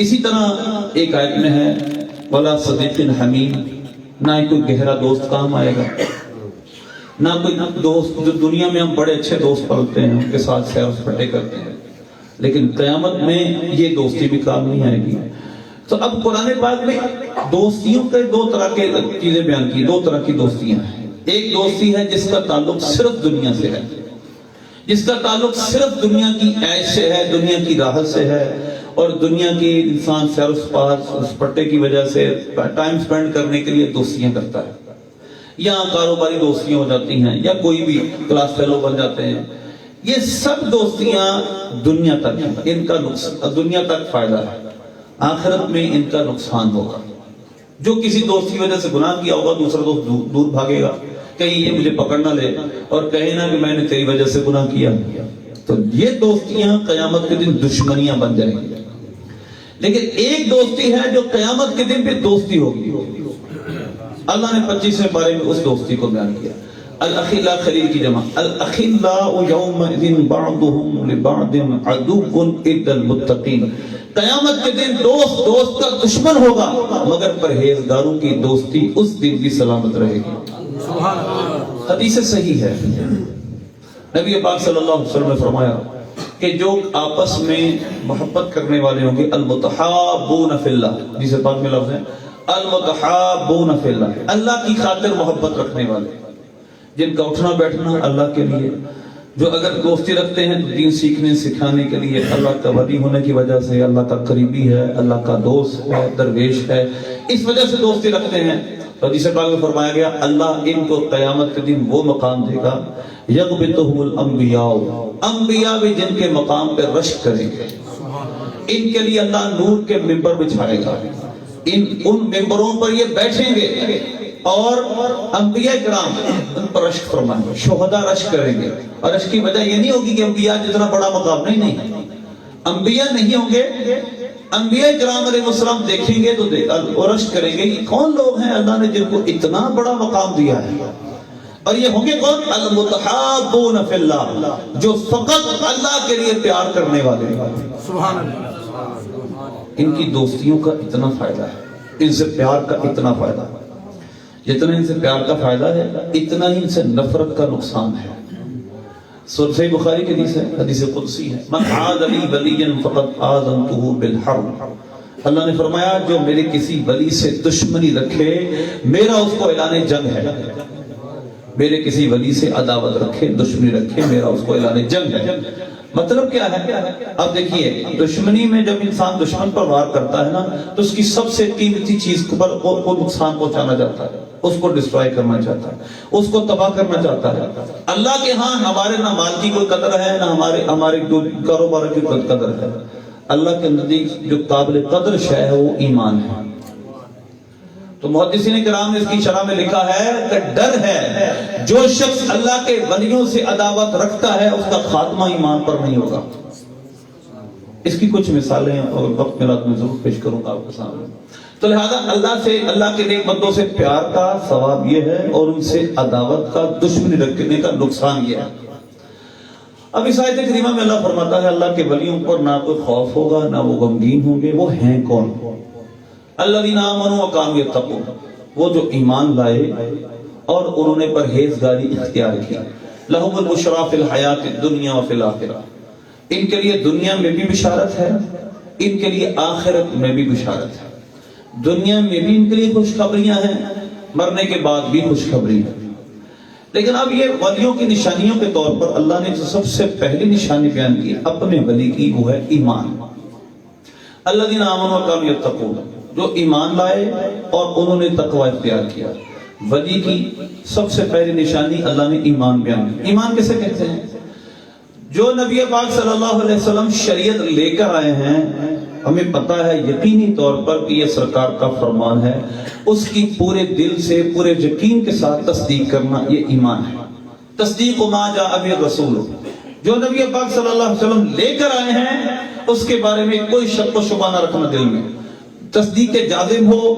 اسی طرح ایک آیت میں ہے وَلَا صَدِيقٍ حَمِيمٍ، نہ ہی کوئی گہرا دوست کام آئے گا، نہ کوئی دوست جو دنیا میں ہم بڑے اچھے دوست پالتے ہیں ان کے ساتھ سیر و سپاٹے کرتے ہیں، لیکن قیامت میں یہ دوستی بھی کام نہیں آئے گی۔ تو اب قرآن پاک میں دوستیوں کے دو طرح کے چیزیں بیان کی، دو طرح کی دوستیاں ہیں۔ ایک دوستی ہے جس کا تعلق صرف دنیا سے ہے، جس کا تعلق صرف دنیا کی عیش سے ہے، دنیا کی راحت سے ہے، اور دنیا کی انسان سیر و سپاٹے کی وجہ سے ٹائم سپینڈ کرنے کے لیے دوستیاں کرتا ہے، یا کاروباری دوستیاں ہو جاتی ہیں، یا کوئی بھی کلاس فیلو بن جاتے ہیں۔ یہ سب دوستیاں دنیا تک ہیں، ان کا دنیا تک فائدہ ہے، آخرت میں ان کا نقصان ہوگا۔ جو کسی دوست کی وجہ سے گناہ کیا ہوگا دوسرا دوست دور بھاگے گا، کہیں یہ مجھے پکڑ نہ لے اور کہے نا کہ میں نے تیری وجہ سے گناہ کیا، تو یہ دوستیاں قیامت کے دن دشمنیاں بن جائیں گی۔ لیکن ایک دوستی ہے جو قیامت کے دن پہ دوستی ہوگی۔ اللہ نے 25ویں پارے میں اس دوستی کو بیان کیا، الاخلاء خلیل کی جمع، الاخلاء یومئذ بعضهم لبعض عدو الا المتقین۔ قیامت کے دن دوست دوست کا دشمن ہوگا، مگر پرہیزگاروں کی دوستی اس دن بھی سلامت رہے گی۔ حدیث صحیح ہے، نبی پاک صلی اللہ علیہ وسلم نے فرمایا کہ جو آپس میں محبت کرنے والے ہوں گے، المتحابون فی اللہ، جسے پاک میں لفظ ہے المتحابون فی اللہ، اللہ کی خاطر محبت رکھنے والے، جن کا اٹھنا بیٹھنا اللہ کے لیے، جو اگر دوستی رکھتے ہیں تو دین سیکھنے سکھانے کے لیے، اللہ کا ولی ہونے کی وجہ سے، اللہ کا قریبی ہے، اللہ کا دوست ہے، درویش ہے، اس وجہ سے دوستی رکھتے ہیں۔ اور جسے پاک میں فرمایا گیا اللہ ان کو قیامت کے دن وہ مقام دے گا یغبطہم الانبیاء، انبیاء بھی جن کے مقام پہ رشک کریں گے، ان کے لیے اللہ نور کے ممبر بچھائے گا، ان ممبروں پر یہ بیٹھیں گے، اور انبیاء کرام ان پر رشک فرمائیں گے، شہداء رشک کریں گے۔ اور رشک کی وجہ یہ نہیں ہوگی کہ انبیاء جتنا بڑا مقام، نہیں، انبیاء نہیں ہوں گے، انبیاء کرام علیہ السلام دیکھیں گے تو رشک کریں گے یہ کون لوگ ہیں اللہ نے جن کو اتنا بڑا مقام دیا ہے، اور یہ ہوں گے کون؟ المتحابون فی اللہ، جو فقط اللہ کے لیے پیار کرنے والے ہیں۔ سبحان اللہ، ان کی دوستیوں کا اتنا فائدہ ہے، ان سے پیار کا اتنا فائدہ ہے، جتنا ان سے پیار کا فائدہ ہے اتنا ہی ان سے نفرت کا نقصان ہے۔ صحیح بخاری کی حدیث ہے، حدیث قدسی ہے، من عاد لی ولیا فقد آذنتہ بالحرب۔ اللہ نے فرمایا جو میرے کسی ولی سے دشمنی رکھے میرا اس کو اعلان جنگ ہے، میرے کسی ولی سے عداوت رکھے، دشمنی رکھے، میرا اس کو اعلان جنگ ہے۔ مطلب کیا ہے؟ اب دیکھیے دشمنی میں جب انسان دشمن پر وار کرتا ہے نا تو اس کی سب سے قیمتی چیز پر کو نقصان پہنچانا چاہتا ہے، اس کو ڈسٹرائے کرنا چاہتا ہے، اس کو تباہ کرنا چاہتا ہے۔ اللہ کے ہاں ہمارے نہ مال کی کوئی قدر ہے نہ ہمارے کاروبار کی کوئی قدر ہے، اللہ کے نزدیک جو قابل قدر شے ہے وہ ایمان ہے۔ تو محدثین کرام نے اس کی شرح میں لکھا ہے کہ ڈر ہے جو شخص اللہ کے ولیوں سے عداوت رکھتا ہے اس کا خاتمہ ایمان پر نہیں ہوگا۔ اس کی کچھ مثالیں اور وقت ملا تو میں ضرور پیش کروں گا آپ کے سامنے۔ تو لہذا اللہ کے نیک بندوں سے پیار کا ثواب یہ ہے، اور ان سے عداوت کا، دشمنی رکھنے کا نقصان یہ ہے۔ اب اس آیت کریمہ میں اللہ فرماتا ہے اللہ کے ولیوں پر نہ کوئی خوف ہوگا نہ وہ غمگین ہوں گے۔ وہ ہیں کون؟ الذین آمنوا وکانوا یتقون، وہ جو ایمان لائے اور انہوں نے پرہیزگاری اختیار کی۔ لہم البشریٰ فی الحیاۃ الدنیا وفی الآخرہ، ان کے لیے دنیا میں بھی بشارت ہے، ان کے لیے آخرت میں بھی بشارت ہے۔ دنیا میں بھی ان کے لیے خوشخبریاں ہیں، مرنے کے بعد بھی خوشخبری ہے۔ لیکن اب یہ ولیوں کی نشانیوں کے طور پر اللہ نے جو سب سے پہلی نشانی بیان کی اپنے ولی کی وہ ہے ایمان۔ الذین آمنوا وکانوا یتقون، جو ایمان لائے اور انہوں نے تقوی اختیار کیا۔ ولی کی سب سے پہلی نشانی اللہ نے ایمان بیان کی۔ ایمان کسے کہتے ہیں؟ جو نبی پاک صلی اللہ علیہ وسلم شریعت لے کر آئے ہیں، ہمیں پتا ہے یقینی طور پر کہ یہ سرکار کا فرمان ہے، اس کی پورے دل سے پورے یقین کے ساتھ تصدیق کرنا یہ ایمان ہے۔ تصدیق ما جاء به الرسول، جو نبی پاک صلی اللہ علیہ وسلم لے کر آئے ہیں اس کے بارے میں کوئی شک و شبہ نہ رکھنا دل میں۔ تصدیق جازم ہو،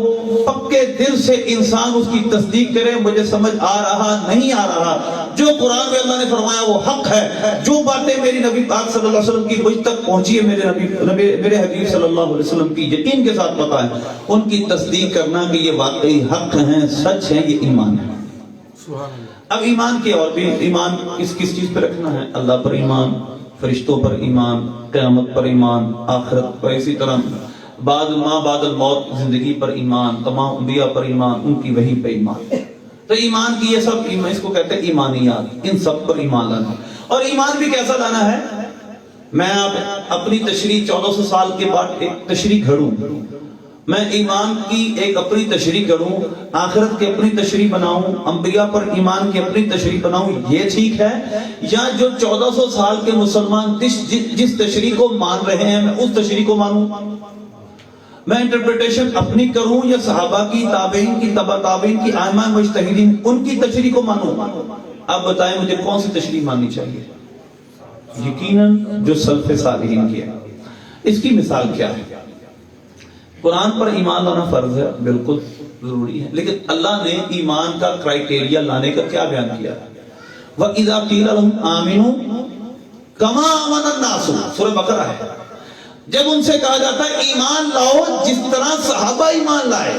پکے دل سے انسان اس کی تصدیق کرے، مجھے سمجھ آ رہا نہیں آ رہا، جو قرآن میں اللہ نے فرمایا وہ حق ہے، جو باتیں میری نبی پاک صلی اللہ علیہ وسلم کی مجھ تک پہنچی ہے میرے حبیب صلی اللہ علیہ وسلم کی یقین کے ساتھ پتہ ہے، ان کی تصدیق کرنا کہ یہ واقعی حق ہیں، سچ ہیں، یہ ایمان ہے۔ اب ایمان کی اور بھی ایمان کس چیز پہ رکھنا ہے؟ اللہ پر ایمان، فرشتوں پر ایمان، قیامت پر ایمان، آخرت پر، اسی طرح بعد الموت زندگی پر ایمان، تمام انبیاء پر ایمان، ان کی وحی پہ ایمان۔ تو ایمان کی یہ سب اس کو کہتے ہیں ایمانیات، ان سب پر ایمان لانا۔ اور ایمان بھی کیسا لانا ہے؟ میں اپنی تشریح 1400 سال کے بعد ایک تشریح گھڑوں، میں ایمان کی ایک اپنی تشریح کروں، آخرت کی اپنی تشریح بناؤں، انبیاء پر ایمان کی اپنی تشریح بناؤں، یہ ٹھیک ہے؟ یا جو 1400 سال کے مسلمان جس تشریح کو مان رہے ہیں میں اس تشریح کو مانوں؟ میں انٹرپریٹیشن اپنی کروں یا صحابہ کی، تابعین کی، تبع تابعین کی، ائمہ مجتہدین ان کی تشریح کو مانوں؟ اب بتائیں مجھے کون سی تشریح ماننی چاہیے؟ یقیناً جو سلف صالحین کی ہے۔ اس کی مثال کیا ہے؟ قرآن پر ایمان لانا فرض ہے، بالکل ضروری ہے، لیکن اللہ نے ایمان کا کرائیٹیریا لانے کا کیا بیان کیا ہے؟ وَإِذَا قِيلَ لَهُمْ آمِنُوا كَمَا آمَنَ النَّاسُ، سورہ بقرہ ہے۔ جب ان سے کہا جاتا ہے ایمان لاؤ جس طرح صحابہ ایمان لائے،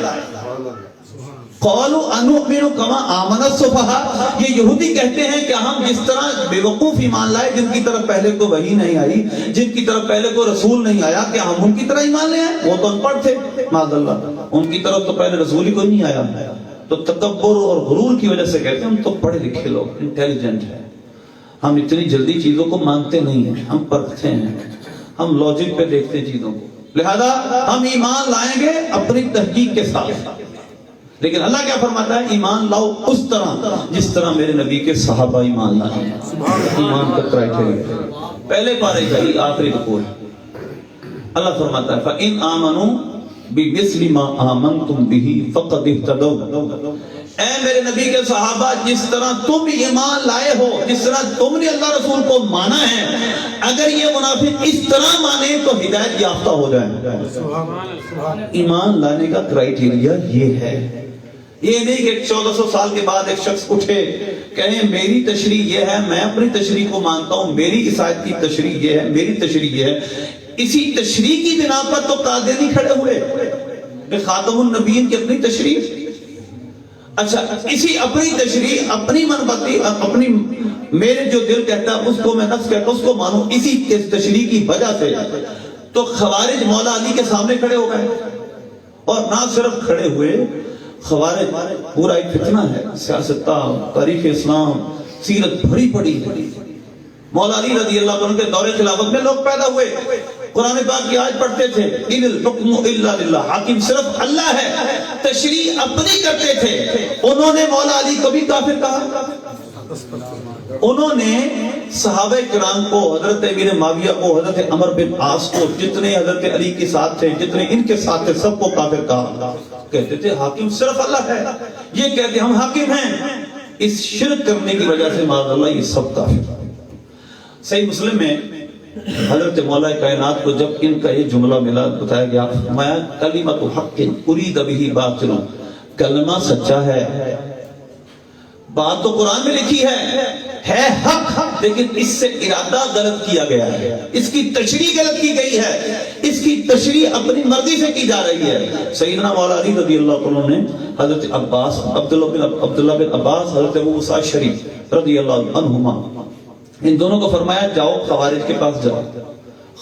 قَالُوا أَنُؤْمِنُ كَمَا آمَنَ السُّفَهَاءُ، یہ یہودی کہتے ہیں کہ ہم جس طرح بے وقوف ایمان لائے، جن کی طرف پہلے کو وحی نہیں آئی، جن کی طرف پہلے کو رسول نہیں آیا، کہ ہم ان کی طرح ایمان لے آئے؟ وہ تو ان پڑھ تھے معاذ اللہ، ان کی طرف تو پہلے رسول ہی کوئی نہیں آیا۔ تو تکبر اور غرور کی وجہ سے کہتے ہیں ہم تو پڑھے لکھے لوگ، انٹیلیجنٹ ہیں، ہم اتنی جلدی چیزوں کو مانتے نہیں ہیں، ہم پرکھتے ہیں، ہم لاجک پہ دیکھتے ہیں چیزوں کو، لہذا ہم ایمان لائیں گے اپنی تحقیق کے ساتھ۔ لیکن اللہ کیا فرماتا ہے؟ ایمان لاؤ اس طرح جس طرح میرے نبی کے صحابہ ایمان لائے۔ ایمان کا کرائیٹیریا پہلے پارے کا ہی آخری رکوع ہے۔ اللہ فرماتا ہے فَإِنْ آمَنُوا بِمِثْلِ مَا آمَنْتُمْ بِهِ فَقَدِ اهْتَدَوْا، اے میرے نبی کے صحابہ جس طرح تم ایمان لائے ہو، جس طرح تم نے اللہ رسول کو مانا ہے، اگر یہ منافق اس طرح مانے تو ہدایت یافتہ ہو جائیں۔ ایمان لانے کا کرائیٹیریا یہ ہے، یہ نہیں کہ 1400 سال کے بعد ایک شخص اٹھے کہیں میری تشریح یہ ہے، میں اپنی تشریح کو مانتا ہوں، میری عیسائیت کی تشریح یہ ہے، میری تشریح یہ ہے۔ اسی تشریح کی بنا پر تو قادری کھڑے ہوئے کہ خاتم النبیین کی اپنی تشریح، اچھا اسی اپنی تشریح، اپنی منبتی، اپنی میرے جو دل کہتا ہے اس کو میں نفس کہتا ہوں اس کو مانوں، اسی تشریح کی وجہ سے تو خوارج مولا علی کے سامنے کھڑے ہو گئے۔ اور نہ صرف کھڑے ہوئے، خوارج پورا ایک فتنہ ہے، سیاست، تاریخ اسلام، سیرت بھری پڑی ہے۔ مولا علی رضی اللہ عنہ کے دور خلافت میں لوگ پیدا ہوئے، قرآن پاک کی آیت پڑھتے تھے ان الحکم الا للہ، حاکم صرف اللہ ہے، تشریح اپنی کرتے تھے۔ انہوں نے مولا علی کو بھی کافر کہا، انہوں نے صحابہ کرام کو، حضرت امیر معاویہ کو، حضرت عمر بن عاص کو، جتنے حضرت علی کے ساتھ تھے، جتنے ان کے ساتھ تھے، سب کو کافر کہا۔ کہتے تھے حاکم صرف اللہ ہے، یہ کہتے ہم حاکم ہیں۔ اس شرک کرنے کی وجہ سے معاذ اللہ یہ سب کافر۔ صحیح مسلم میں حضرت مولا کائنات کو جب ان کا یہ جملہ ملا، بتایا گیا فرمایا کلمۃ حق ارید بہ باطل، کلمہ سچا ہے، بات تو قرآن میں لکھی ہے حق، لیکن اس سے ارادہ غلط کیا گیا ہے، اس کی تشریح غلط کی گئی ہے، اس کی تشریح اپنی مرضی سے کی جا رہی ہے۔ سیدنا مولا علی رضی اللہ عنہ نے حضرت عباس، عبداللہ بن عباس، حضرت ابو موسیٰ شریف رضی اللہ عنہما، ان دونوں کو فرمایا جاؤ خوارج کے پاس جاؤ،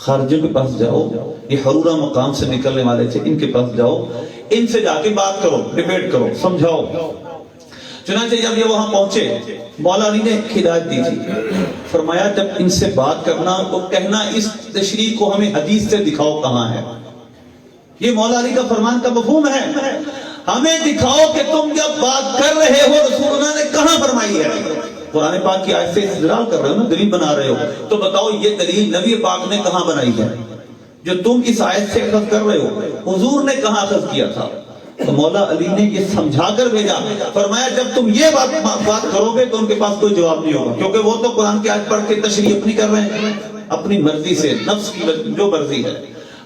خارجیوں کے پاس جاؤ، یہ حرورہ مقام سے نکلنے والے تھے، ان کے پاس جاؤ، ان سے جا کے بات کرو، ڈیبیٹ کرو، سمجھاؤ۔ چنانچہ جب یہ وہاں پہنچے، مولا علی نے ہدایت دی تھی، فرمایا جب ان سے بات کرنا تو کہنا اس تشریح کو ہمیں حدیث سے دکھاؤ کہاں ہے۔ یہ مولا علی کا فرمان کا مفہوم ہے، ہمیں دکھاؤ کہ تم جب بات کر رہے ہو رسول اللہ نے کہاں فرمائی ہے۔ قرآن پاک کی آیت سے استدلال کر رہے ہو نا، دلیل بنا رہے ہو، تو بتاؤ یہ دلیل نبی پاک نے کہاں بنائی ہے جو تم اس آیت سے اخذ کر رہے ہو؟ حضور نے کہاں اخذ کیا تھا؟ تو مولا علی نے یہ سمجھا کر بھیجا، فرمایا جب تم یہ بات کرو گے تو ان کے پاس کوئی جواب نہیں ہوگا، کیونکہ وہ تو قرآن کی آیت پڑھ کے تشریح اپنی کر رہے ہیں، اپنی مرضی سے، نفس کی جو مرضی ہے۔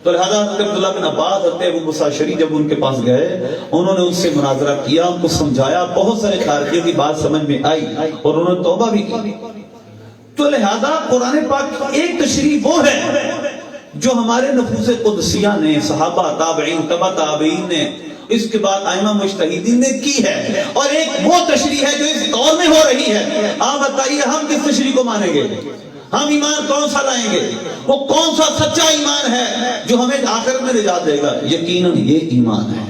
تو لہذا عبداللہ بن عباس ابو مساشری جب ان کے پاس گئے، انہوں نے ان سے مناظرہ کیا، ان کو سمجھایا، بہت سارے خارجیوں کی بات سمجھ میں آئی اور انہوں نے توبہ بھی کی۔ تو لہذا قرآن پاک کی ایک تشریح وہ ہے جو ہمارے نفوس قدسیہ نے، صحابہ، تابعین، تبع تابعین نے، اس کے بعد ائمہ مجتہدین نے کی ہے، اور ایک وہ تشریح ہے جو اس دور میں ہو رہی ہے۔ آپ بتائیے ہم کس تشریح کو مانیں گے؟ ہم ایمان کون سا لائیں گے؟ وہ کون سا سچا ایمان ہے جو ہمیں آخرت میں نجات دے گا؟ یقیناً یہ ایمان ہے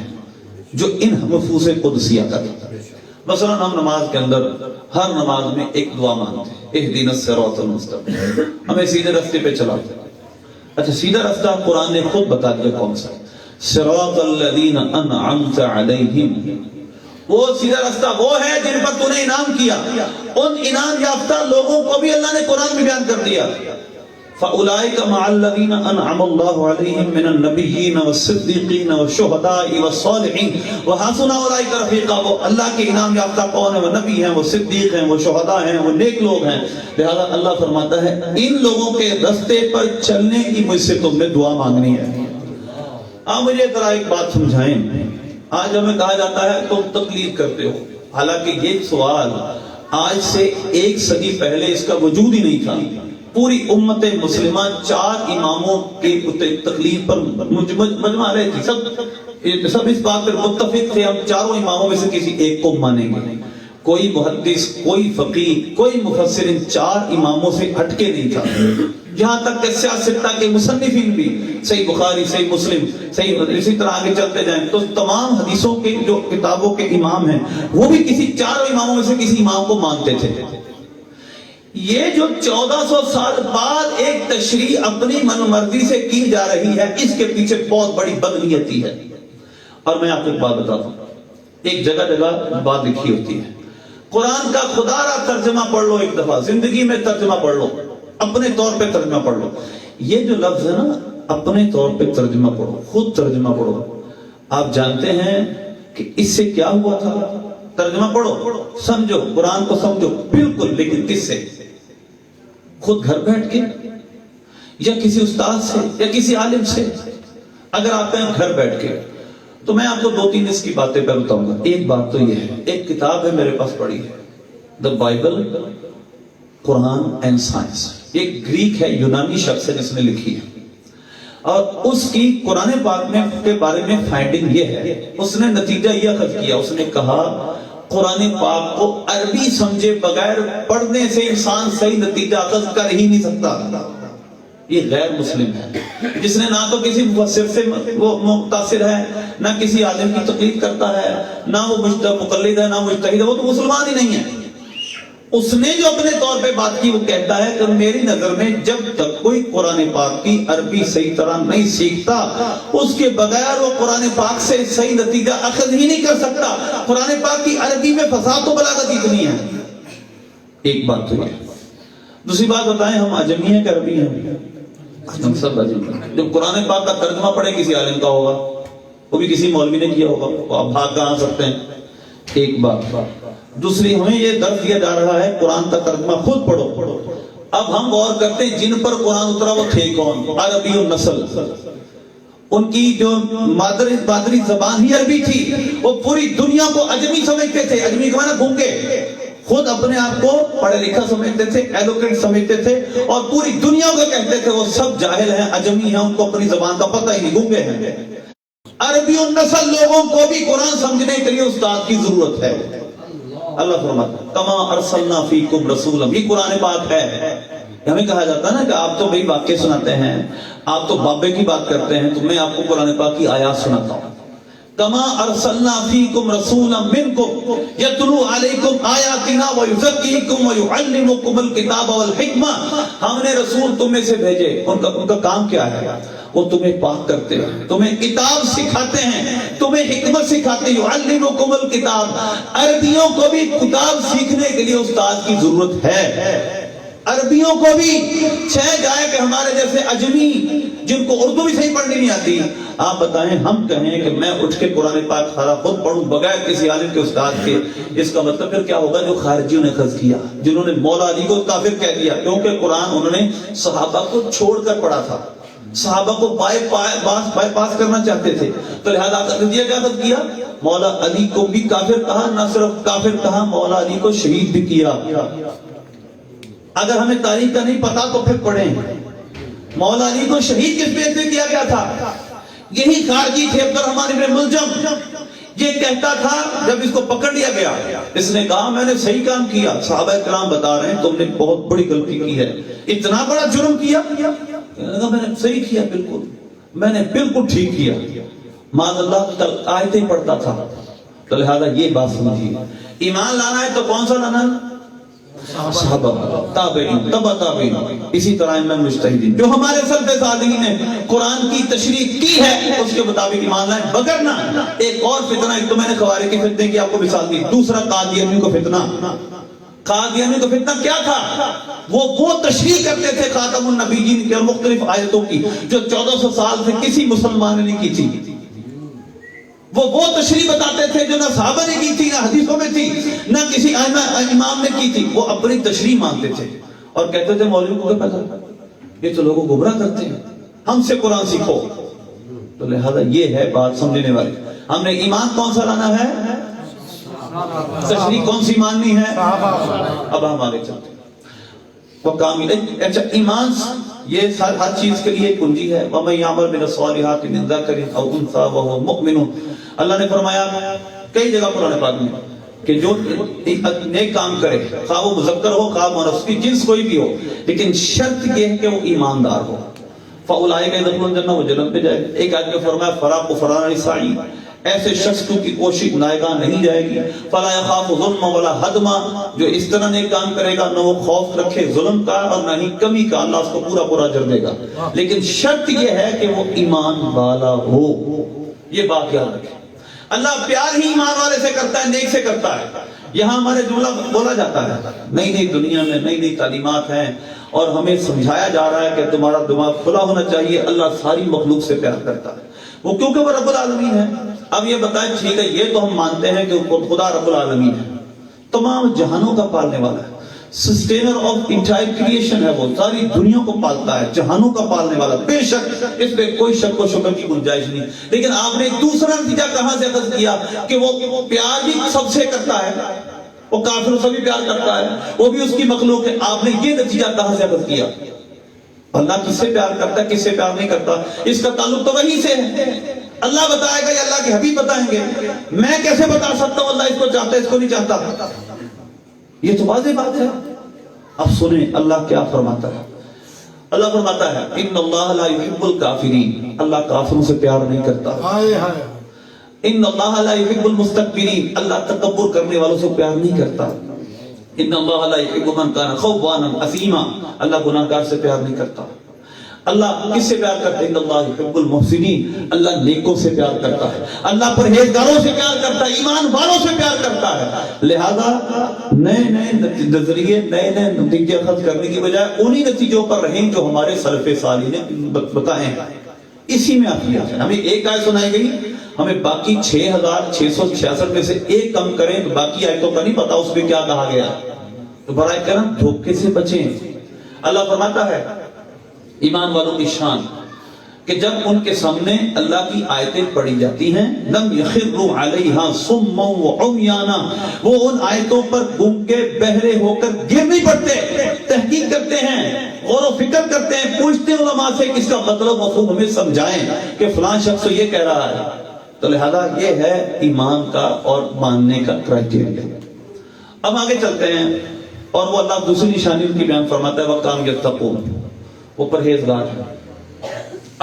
جو ان نفوس قدسیہ کا ہے۔ مثلا ہم نماز کے اندر ہر نماز میں ایک دعا مانگتے ہیں، اہدنا الصراط المستقیم، ہمیں سیدھے راستے پہ چلاتے ہیں۔ اچھا، سیدھا راستہ قرآن نے خود بتا دیا کون سا، صراط الذین انعمت علیہم، وہ سیدھا راستہ وہ ہے جن پر تو نے انعام کیا۔ ان انعام یافتہ لوگوں کو بھی اللہ نے قرآن میں بیان کر دیا، فَأُولَئِكَ مَعَ الَّذِينَ أَنْعَمَ اللَّهُ عَلَيْهِمْ مِنَ النَّبِيِّينَ وَالصِّدِّيقِينَ وَالشُّهَدَاءِ وَالصَّالِحِينَ وَحَسُنَ أُولَئِكَ رَفِيقًا۔ وہ اللہ کے انعام یافتہ کون ہے؟ وہ نبی ہیں، وہ صدیق ہیں، وہ شہداء ہیں، وہ نیک لوگ ہیں۔ لہذا اللہ فرماتا ہے ان لوگوں کے راستے پر چلنے کی مجھ سے تم نے دعا مانگنی ہے۔ آپ مجھے ذرا ایک بات سمجھائیں، آج ہمیں کہا جاتا ہے تم تقلید کرتے ہو، حالانکہ یہ سوال آج سے 1 صدی پہلے اس کا وجود ہی نہیں تھا۔ پوری امت مسلمہ 4 اماموں کی تقلید پر مجمع رہی تھی، سب اس بات پر متفق تھے ہم چاروں اماموں میں سے کسی ایک کو مانیں گے۔ کوئی محدث، کوئی فقیہ، کوئی مفسر ان 4 اماموں سے ہٹ کے نہیں تھا، یہاں تک کہ سیاستہ کے مصنفین بھی، صحیح بخاری، صحیح مسلم، صحیح، اسی طرح آگے چلتے جائیں تو تمام حدیثوں کے جو کتابوں کے امام ہیں وہ بھی کسی 4 اماموں میں سے کسی امام کو مانتے تھے۔ یہ جو 1400 سال بعد ایک تشریح اپنی من مرضی سے کی جا رہی ہے، اس کے پیچھے بہت بڑی بدنیتی ہے۔ اور میں آپ کو ایک بات بتاتا ہوں، ایک جگہ جگہ بات لکھی ہوتی ہے، قرآن کا خدا را ترجمہ پڑھ لو، ایک دفعہ زندگی میں ترجمہ پڑھ لو، اپنے طور پہ ترجمہ پڑھ لو۔ یہ جو لفظ ہے نا، اپنے طور پہ ترجمہ پڑھو، خود ترجمہ پڑھو، آپ جانتے ہیں کہ اس سے کیا ہوا تھا؟ ترجمہ پڑھو، سمجھو، قرآن کو سمجھو، بالکل، لیکن کس سے؟ خود گھر بیٹھ کے یا کسی استاد سے یا کسی عالم سے؟ اگر آپ ہیں گھر بیٹھ کے تو میں آپ کو 2-3 اس کی باتیں پہ بتاؤں گا۔ ایک بات تو یہ ہے، ایک کتاب ہے میرے پاس پڑھی ہے، the Bible Quran and science, ایک گریک ہے، یونانی شخص ہے جس نے لکھی ہے، اور اس کی قرآن پاک میں کے بارے میں فائنڈنگ یہ ہے، اس نے نتیجہ یہ اخذ کیا، اس نے کہا قرآن پاک کو عربی سمجھے بغیر پڑھنے سے انسان صحیح نتیجہ اخذ کر ہی نہیں سکتا۔ یہ غیر مسلم ہے، جس نے نہ تو کسی مفسر سے وہ متاثر ہے، نہ کسی عالم کی تقلید کرتا ہے، نہ وہ مقلد ہے، نہ مجتہد ہے، وہ تو مسلمان ہی نہیں ہے۔ اس نے جو اپنے طور پہ بات کی، وہ کہتا ہے کہ میری نظر میں جب تک کوئی قرآن پاک کی عربی صحیح طرح نہیں سیکھتا، اس کے بغیر وہ قرآن پاک سے صحیح نتیجہ اخذ ہی نہیں کر سکتا۔ قرآن پاک کی عربی میں فصاحت و بلاغت اتنی ہے۔ ایک بات تو یہ، دوسری بات بتائیں، ہم عجمی ہیں کہ عربی ہیں؟ ہم سب عجمی ہیں۔ جب قرآن پاک کا ترجمہ پڑھے کسی عالم کا ہوگا، وہ بھی کسی مولوی نے کیا ہوگا، وہ آپ بھاگ کہاں سکتے ہیں؟ ایک بات۔ دوسری، ہمیں یہ درس دیا جا رہا ہے قرآن کا ترجمہ خود پڑھو۔ اب ہم غور کرتے ہیں جن پر قرآن اترا وہ تھے کون؟ عربی النسل، ان کی جو مادری زبان ہی عربی تھی، وہ پوری دنیا کو عجمی سمجھتے تھے۔ عجمی کا معنی گونگے، خود اپنے آپ کو پڑھے لکھا سمجھتے تھے، ایلوکینٹ سمجھتے تھے، اور پوری دنیا کو کہتے تھے وہ سب جاہل ہیں، عجمی ہیں، ان کو اپنی زبان کا پتہ ہی نہیں، گونگے ہیں۔ عربی النسل لوگوں کو بھی قرآن سمجھنے کے لیے استاد کی ضرورت ہے۔ اللہ فرماتا ہے کما ارسلنا فیکم رسولا، یہ قرآن پاک ہے۔ ہمیں کہا جاتا ہے نا کہ آپ تو بھئی واقعے سناتے ہیں، آپ تو بابے کی بات کرتے ہیں، تو میں آپ کو قرآن پاک کی آیات سناتا ہوں۔ کما ارسلنا فیکم رسولا منکم یتلو علیکم آیاتنا ویزکیکم ویعلمکم الکتاب والحکمہ، ہم نے رسول تم میں سے بھیجے، ان کا کام کیا ہے؟ وہ تمہیں پاک کرتے ہیں، تمہیں کتاب سکھاتے ہیں، تمہیں حکمت سکھاتے ہیں۔ یعلمکم الکتاب، عربیوں کو بھی کتاب سیکھنے کے لیے استاد کی ضرورت ہے۔ عربیوں کو بھی چھ جائے کہ ہمارے جیسے عجمی جن کو اردو بھی صحیح پڑھنی نہیں آتی، آپ بتائیں ہم کہیں کہ میں اٹھ کے قرآن پاک سارا خود پڑھوں بغیر کسی عالم کے استاد کے، اس کا مطلب پھر کیا ہوگا؟ جو خارجیوں نے اخذ کیا، جنہوں نے مولا علی کو کافر کہہ دیا کیونکہ قرآن انہوں نے صحابہ کو چھوڑ کر پڑھا تھا، صحابہ کو بائی پاس کرنا چاہتے تھے، تو لہذا نتیجہ کیا کیا؟ مولا علی کو بھی کافر کہا، نہ صرف کافر کہا، مولا علی کو شہید بھی کیا۔ اگر ہمیں تاریخ کا نہیں پتا تو پھر پڑھیں، مولا علی کو شہید کس بیس پہ کیا گیا تھا؟ یہی خارجی تھے عبد الرحمن بن ملجم، یہ کہتا تھا جب اس کو پکڑ لیا گیا، اس نے کہا میں نے صحیح کام کیا، صحابہ کرام بتا رہے ہیں تم نے بہت بڑی غلطی کی ہے، اتنا بڑا جرم کیا، میں نے صحیح کیا، بالکل میں نے بالکل ٹھیک کیا، معاذ اللہ آیتیں پڑھتا تھا۔ تو لہذا یہ بات سمجھیے، ایمان لانا ہے تو کون سا لانا ہے؟ صحابہ، تابعین، تبع تابعین، اسی طرح امام مجتہدین جو ہمارے سلف صالحین نے قرآن کی تشریح کی ہے اس کے مطابق ایمان لائیں، بغیر نہ ایک اور فتنہ، ایک تو میں نے خوارج کے فتنے کی آپ کو مثال دی، دوسرا قادیانی کا فتنہ۔ قادیانی کا فتنہ کیا تھا؟ وہ تشریح کرتے تھے خاتم النبیین کے اور مختلف آیتوں کی جو 1400 سال سے کسی مسلمان نے نہیں کی تھی، وہ تشریح بتاتے تھے جو نہ صحابہ نے کی تھی، نہ حدیثوں میں تھی، نہ کسی امام نے کی تھی، وہ اپنی تشریح مانتے تھے اور کہتے تھے مولوی کو کیا پتا، یہ تو لوگوں کو گمراہ کرتے ہیں، ہم سے قرآن سیکھو۔ تو لہذا یہ ہے بات سمجھنے والی، ہم نے ایمان کون سا لانا ہے، تشریح کون سی ماننی ہے؟ اب ہم آگے چلتے ہیں۔ وہ کامل، اچھا ایمان یہ ہر چیز کے لیے کنجی ہے، وَمَن يَعْمَلْ مِنَ الصَّالِحَاتِ مِن ذَكَرٍ أَوْ أُنثَىٰ وَهُوَ مُؤْمِنٌ، اللہ نے فرمایا کئی جگہ قرآن پاک میں کہ جو نیک کام کرے، خواہ وہ مذکر ہو خواہ مؤنث، کی جنس کوئی بھی ہو، لیکن شرط یہ ہے کہ وہ ایماندار ہو، فَأُولَٰئِکَ يَدْخُلُونَ الْجَنَّةَ، وہ جنت میں جائے گا۔ ایک آیت میں فرمایا فَرَاقُ فَرَانِ سَعِيدٍ، ایسے شخص کی کوشش نائگاں نہیں جائے گی، فَلَا يَخَافُ ظُلْمًا وَلَا هَدْمًا، جو اس طرح نیک کام کرے گا نہ وہ خوف رکھے ظلم کا اور نہ ہی کمی کا، اللہ اس کو پورا پورا اجر دے گا، لیکن شرط یہ ہے کہ وہ ایمان والا ہو، یہ بات یاد رکھیں۔ اللہ پیار ہی ایمان والے سے کرتا ہے، نیک سے کرتا ہے۔ یہاں ہمارے جملہ بولا جاتا ہے، نئی نئی دنیا میں نئی نئی تعلیمات ہیں اور ہمیں سمجھایا جا رہا ہے کہ تمہارا دماغ کھلا ہونا چاہیے، اللہ ساری مخلوق سے پیار کرتا ہے، وہ کیونکہ وہ رب العالمین ہے۔ اب یہ بتائیں ٹھیک ہے، یہ تو ہم مانتے ہیں کہ خدا رب العالمین ہے، تمام جہانوں کا پالنے والا ہے، سسٹینر آف انٹائر کریشن ہے، وہ ساری دنیا کو پالتا ہے، جہانوں کا پالنے والا، بے شک اس پہ کوئی شک و شبہ کی گنجائش نہیں، لیکن آپ نے ایک دوسرا نتیجہ کہاں سے اخذ کیا کہ وہ پیار بھی سب سے کرتا ہے، وہ کافروں سے بھی پیار کرتا ہے، وہ بھی اس کی مخلوق ہے، آپ نے یہ نتیجہ کہاں سے اخذ کیا؟ اللہ کس سے پیار کرتا ہے، کس سے پیار نہیں کرتا، اس کا تعلق تو وہی سے ہے، اللہ بتائے گا یا اللہ کے حبیب بتائیں گے، میں کیسے بتا سکتا ہوں اللہ اس کو چاہتا ہے اس کو نہیں چاہتا؟ یہ تو واضح بات ہے۔ اب سنیں اللہ کیا فرماتا ہے، اللہ فرماتا ہے ان اللہ لا يحب الکافرین، اللہ کافروں سے پیار نہیں کرتا، ان اللہ لا يحب المستكبرین، اللہ تکبر کرنے والوں سے پیار نہیں کرتا، ان اللہ لا يحب من كان خوانا اثیما، اللہ گناہگار سے پیار نہیں کرتا۔ اللہ کس سے پیار کرتا ہے؟ ان اللہ يحب المحسنین، اللہ نیکوں سے پیار کرتا ہے، اللہ پرہیزگاروں سے پیار کرتا ہے، ایمان والوں سے پیار کرتا ہے۔ لہذا نئے نئے نظریے، نئے نئے نتیجے اخذ کرنے کی بجائے انہی نتیجوں پر رہیں جو ہمارے سلف صالح نے بتائے ہیں، اسی میں آپ ہیں۔ ہمیں ایک آیت سنائی گئی، ہمیں باقی 6666 میں سے ایک کم کریں تو باقی آیتوں کا نہیں پتا اس میں کیا کہا گیا، تو برائے کرم دھوکے سے بچیں۔ اللہ فرماتا ہے ایمان والوں کی شان کہ جب ان کے سامنے اللہ کی آیتیں پڑھی جاتی ہیں، لم یخروا علیہا صما وعمیانا، وہ ان آیتوں پر گونگے بہرے ہو کر گر نہیں پڑتے، تحقیق کرتے ہیں، غور و فکر کرتے ہیں، پوچھتے ہیں علماء سے کہ اس کا مطلب مفہوم ہمیں سمجھائیں کہ فلاں شخص تو یہ کہہ رہا ہے۔ تو لہذا یہ ہے ایمان کا اور ماننے کا کرائٹیریا۔ اب آگے چلتے ہیں، اور وہ اللہ دوسری نشانی ان کی بیان فرماتا ہے وَقَانُوا يَتَّقُونَ، وہ پرہیزگار ہیں۔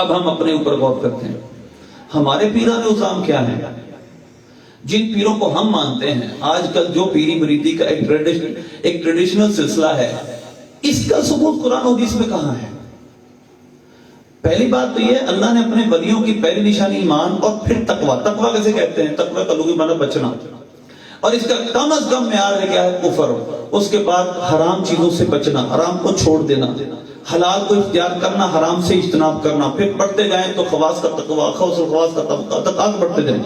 اب ہم اپنے اوپر غور کرتے ہیں، ہمارے پیران نظام کیا ہے؟ جن پیروں کو ہم مانتے ہیں، آج کل جو پیری مریدی کا ایک ٹریڈیشنل سلسلہ ہے، اس کا ثبوت قرآن و حدیث میں کہاں ہے؟ پہلی بات تو یہ، اللہ نے اپنے ولیوں کی پہلی نشانی ایمان اور پھر تقوی۔ تقوی کیسے کہتے ہیں؟ تقوی کا لغوی معنی بچنا، اور اس کا کم از کم معیار ہے کیا ہے؟ کفر۔ اس کے بعد حرام چیزوں سے بچنا، حرام کو چھوڑ دینا، حلال کو اختیار کرنا، حرام سے اجتناب کرنا، پھر پڑھتے جائیں تو خواص کا تقوی، خواص الخواص کا طبقہ تک آگے بڑھتے جائیں۔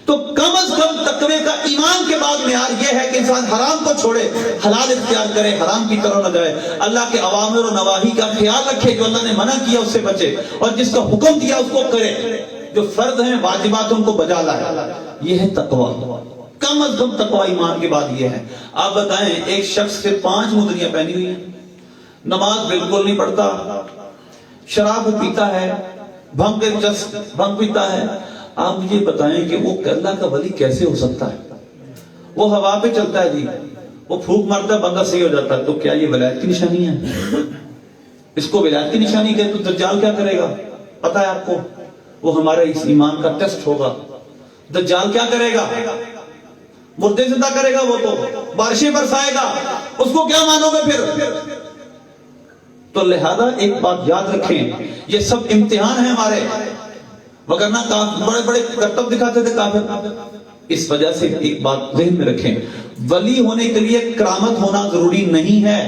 تو کم از کم تقوی کا ایمان کے بعد معیار یہ ہے کہ انسان حرام کو چھوڑے، حلال اختیار کرے، حرام کی طرف نہ جائے، اللہ کے اوامر و نواہی کا خیال رکھے، جو اللہ نے منع کیا اس سے بچے، اور جس کا حکم دیا اس کو کرے، جو فرض ہیں واجبات ان کو بجا لائے۔ یہ ہے تقوی۔ کم از کم تقوی ایمان کے بعد یہ ہے۔ آپ بتائیں، ایک شخص سے 5 مدریاں پہنی ہوئی ہیں، نماز بالکل نہیں پڑھتا، شراب پیتا ہے، بھنگ پیتا ہے، آپ مجھے بتائیں کہ وہ اللہ کا ولی کیسے ہو سکتا ہے؟ وہ ہوا پہ چلتا ہے جی، وہ پھونک مارتا ہے بندہ صحیح ہو جاتا ہے، تو کیا یہ ولایت کی نشانی ہے؟ اس کو ولایت کی نشانی کہے تو دجال کیا کرے گا؟ پتہ ہے آپ کو؟ وہ ہمارے اس ایمان کا ٹیسٹ ہوگا۔ دجال کیا کرے گا؟ مردے زندہ کرے گا، وہ تو بارشیں برسائے گا، اس کو کیا مانو گے پھر؟ تو لہذا ایک بات یاد رکھیں، یہ سب امتحان ہیں ہمارے، وگرنہ بڑے بڑے کرتب دکھاتے تھے کافر۔ اس وجہ سے ایک بات ذہن میں رکھیں، ولی ہونے کے لیے کرامت ہونا ضروری نہیں ہے۔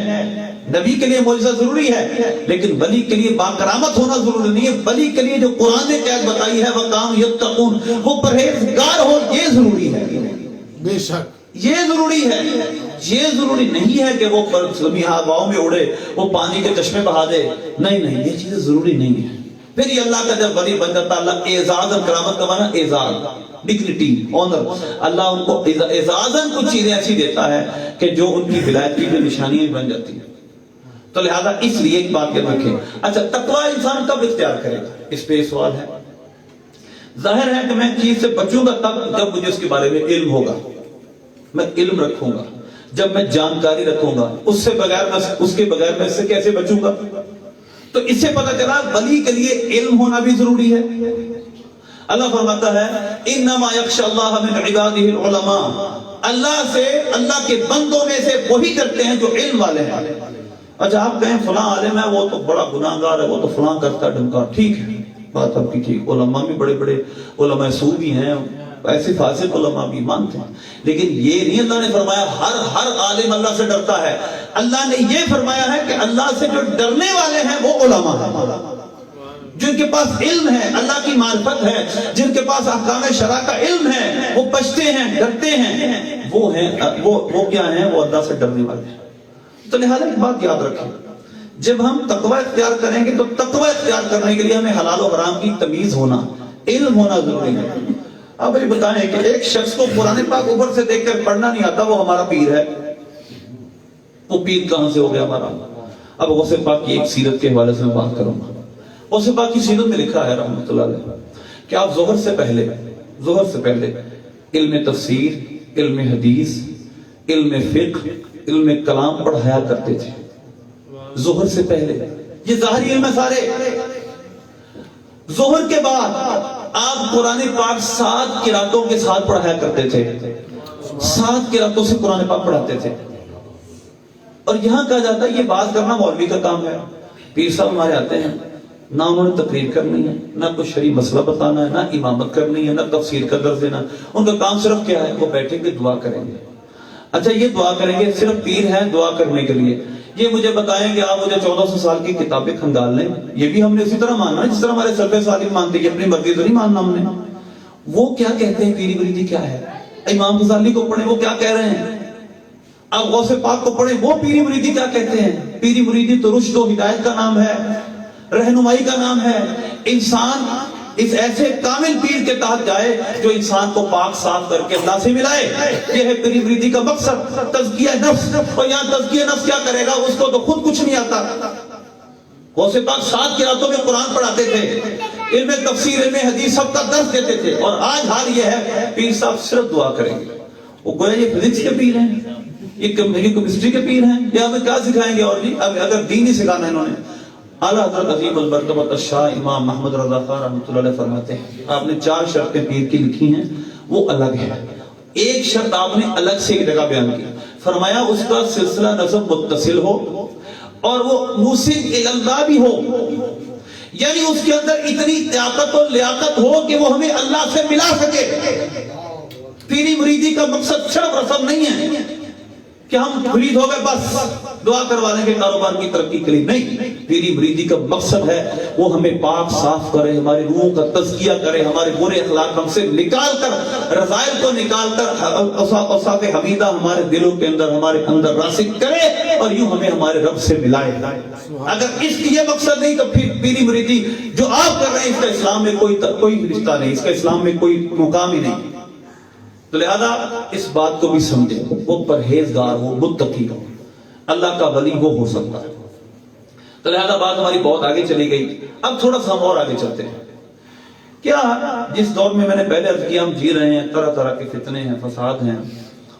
نبی کے لیے معجزہ ضروری ہے، لیکن ولی کے لیے باکرامت ہونا ضروری نہیں ہے۔ ولی کے لیے جو قرآن نے قید بتائی ہے وَقَامُوا يَتَّقُونَ، وہ پرہیزگار ہو، یہ ضروری ہے۔ بے شک یہ ضروری ہے۔ یہ ضروری نہیں ہے کہ وہ زمین ہواؤں میں اڑے، وہ پانی کے چشمے بہا دے، نہیں، یہ چیزیں ضروری نہیں ہے۔ پھر یہ اللہ کا جب ولی بن جاتا، اللہ اعزاز اور کرامت کا معنی اعزاز، ڈگنیٹی، آنر، اللہ ان کو اعزازاً کچھ چیزیں ایسی دیتا ہے کہ جو ان کی ولایت کی نشانیاں بن جاتی ہیں۔ تو لہذا اس لیے ایک بات یاد رکھیں۔ اچھا، تقوی انسان کب اختیار کرے گا؟ اس پہ سوال ہے۔ ظاہر ہے کہ میں چیز سے بچوں گا تب جب مجھے اس کے بارے میں علم ہوگا، میں علم رکھوں گا، جب میں جانکاری رکھوں گا، اس کے بغیر میں اس سے کیسے بچوں گا؟ تو اس سے پتہ چلا ولی کے لیے علم ہونا بھی ضروری ہے۔ اللہ فرماتا ہے انما یخشی اللہ من عبادہ العلماء، اللہ سے، اللہ کے بندوں میں سے وہی ڈرتے ہیں جو علم والے ہیں۔ اچھا، آپ کہیں فلاں عالم ہے وہ تو بڑا گناہگار ہے، وہ تو فلاں کرتا ہے ڈھمکا، ٹھیک ہے، بات آپ کی ٹھیک، علماء بھی بڑے بڑے علماء سو بھی ہیں، ایسے فاسق علماء بھی مانتے ہیں، لیکن یہ نہیں اللہ نے فرمایا ہر عالم اللہ سے ڈرتا ہے۔ اللہ نے یہ فرمایا ہے کہ اللہ سے جو ڈرنے والے ہیں وہ علماء ہیں، جن کے پاس علم ہے، اللہ کی معرفت ہے، جن کے پاس احکام شرع کا علم ہے، وہ بچتے ہیں، ڈرتے ہیں، وہ کیا ہیں؟ وہ اللہ سے ڈرنے والے ہیں۔ تو لہذا ایک بات یاد رکھیں، جب ہم تقوی اختیار کریں گے تو تقوی اختیار کرنے کے لیے ہمیں حلال و حرام کی تمیز ہونا، علم ہونا ضروری ہے۔ اب یہ بتائیں کہ ایک شخص کو قرآن پاک اوپر سے دیکھ کر پڑھنا نہیں آتا، وہ ہمارا پیر ہے، وہ پیر کہاں سے ہو گیا ہمارا؟ اب غوث پاک کی ایک سیرت کے حوالے سے میں بات کروں گا۔ غوث پاک کی سیرت میں لکھا ہے رحمۃ اللہ علیہ کہ آپ ظہر سے پہلے علم تفسیر، علم حدیث، علم فقہ، علم کلام پڑھایا کرتے تھے ظہر سے پہلے۔ یہ ظاہری علم ہے سارے۔ ظہر کے بعد آپ قرآن پاک 7 قراتوں کے ساتھ پڑھایا کرتے تھے، 7 قراتوں سے قرآن پاک پڑھاتے تھے۔ اور یہاں کہا جاتا ہے یہ بات کرنا مولوی کا کام ہے۔ پیر صاحب ہمارے آتے ہیں، نہ انہوں نے تقریر کرنی ہے، نہ کوئی شرعی مسئلہ بتانا ہے، نہ امامت کرنی ہے، نہ تفسیر کا درس دینا، ان کا کام صرف کیا ہے؟ وہ بیٹھیں گے، دعا کریں گے۔ اچھا، یہ دعا کریں گے، صرف پیر ہیں دعا کرنے کے لیے؟ یہ مجھے بتائیں کہ آپ مجھے 1400 سال کی کتابیں کھنگال لیں، یہ بھی ہم نے اسی طرح ماننا ہے جس طرح ہمارے سلف صالح مانتے ہیں، اپنی مرضی تو نہیں ماننا ہم نے۔ وہ کیا کہتے ہیں، پیری مریدی کیا ہے؟ امام غزالی کو پڑھیں، وہ کیا کہہ رہے ہیں؟ آپ غوث پاک کو پڑھیں، وہ پیری مریدی کیا کہتے ہیں؟ پیری مریدی تو رشد و ہدایت کا نام ہے، رہنمائی کا نام ہے۔ انسان اس ایسے کامل پیر کے تحت جائے جو انسان کو پاک صاف کر کے اللہ سے ملائے، یہ ہے پیری مریدی کا مقصد، تزکیہ نفس۔ اور یہاں تزکیہ نفس کیا کرے گا؟ اس کو تو خود کچھ نہیں آتا۔ غوث پاک 7 قراتوں میں قرآن پڑھاتے تھے، علم تفسیر، علم حدیث سب کا درس دیتے تھے، اور آج حال یہ ہے پیر صاحب صرف دعا کریں گے۔ وہ گویا یہ فزکس کے پیر ہیں، یہ کیمسٹری کے پیر ہیں، یا ہمیں کیا سکھائیں گے؟ اور جی اگر دین ہی سکھانا ہے انہوں نے۔ اعلیٰ حضرت عظیم المرتبہ شاہ امام محمد رضا خان رحمۃ اللہ علیہ فرماتے ہیں، آپ نے 4 شرطیں پیر کی لکھی ہیں، وہ الگ ہے۔ ایک شرط آپ نے الگ سے ایک جگہ بیان کی، فرمایا اس کا سلسلہ نسب متصل ہو اور وہ موصل اللہ بھی ہو، یعنی اس کے اندر اتنی طاقت اور لیاقت ہو کہ وہ ہمیں اللہ سے ملا سکے۔ پیری مریدی کا مقصد شرف رسم نہیں ہے کہ ہم مرید ہو گئے بس دعا کروا لیں گے کاروبار کی ترقی کے لیے. نہیں، پیری مریدی کا مقصد ہے وہ ہمیں پاک صاف کرے، ہماری روح کا تزکیہ کرے، ہمارے برے اخلاق ہم سے نکال کر، رذائل کو نکال کر اوصاف حمیدہ ہمارے دلوں کے اندر، ہمارے اندر راسخ کرے اور یوں ہمیں ہمارے رب سے ملائے. اگر اس کی یہ مقصد نہیں تو پھر پیری مریدی جو آپ کر رہے ہیں اس کا اسلام میں کوئی رشتہ نہیں، اس کا اسلام میں کوئی مقام ہی نہیں. تو لہذا اس بات کو بھی سمجھے، وہ پرہیزگار ہو، متقی ہو، اللہ کا ولی وہ ہو سکتا ہے. تو لہذا بات ہماری بہت آگے چلی گئی. اب تھوڑا سا ہم اور آگے چلتے ہیں. کیا جس دور میں نے پہلے عرض کیا ہم جی رہے ہیں، طرح طرح کے فتنے ہیں، فساد ہیں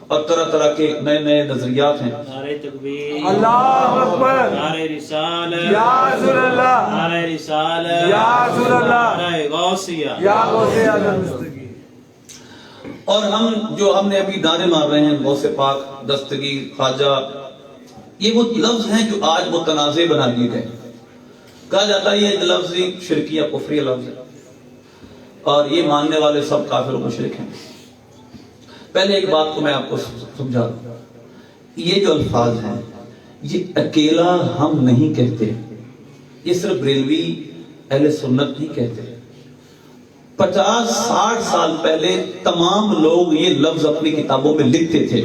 اور طرح طرح کے نئے نئے نظریات ہیں. نعرہ تکبیر، اللہ اکبر، نعرہ رسالت، یا رسول اللہ، نعرہ رسالت، یا رسول اللہ، نعرہ غوثیہ، یا غوث اعظم دستگیر. اور ہم نے ابھی نعرے مار رہے ہیں غوث پاک، دستگیر، خواجہ، یہ وہ لفظ ہیں جو آج متنازع بنا دیے گئے. کہا جاتا ہے یہ لفظ شرکی یا کفری لفظ ہے اور یہ ماننے والے سب کافر و مشرک ہیں. پہلے ایک بات کو میں آپ کو سمجھا دوں، یہ جو الفاظ ہیں یہ اکیلا ہم نہیں کہتے، یہ صرف بریلوی اہل سنت نہیں کہتے. 50-60 سال پہلے تمام لوگ یہ لفظ اپنی کتابوں میں لکھتے تھے.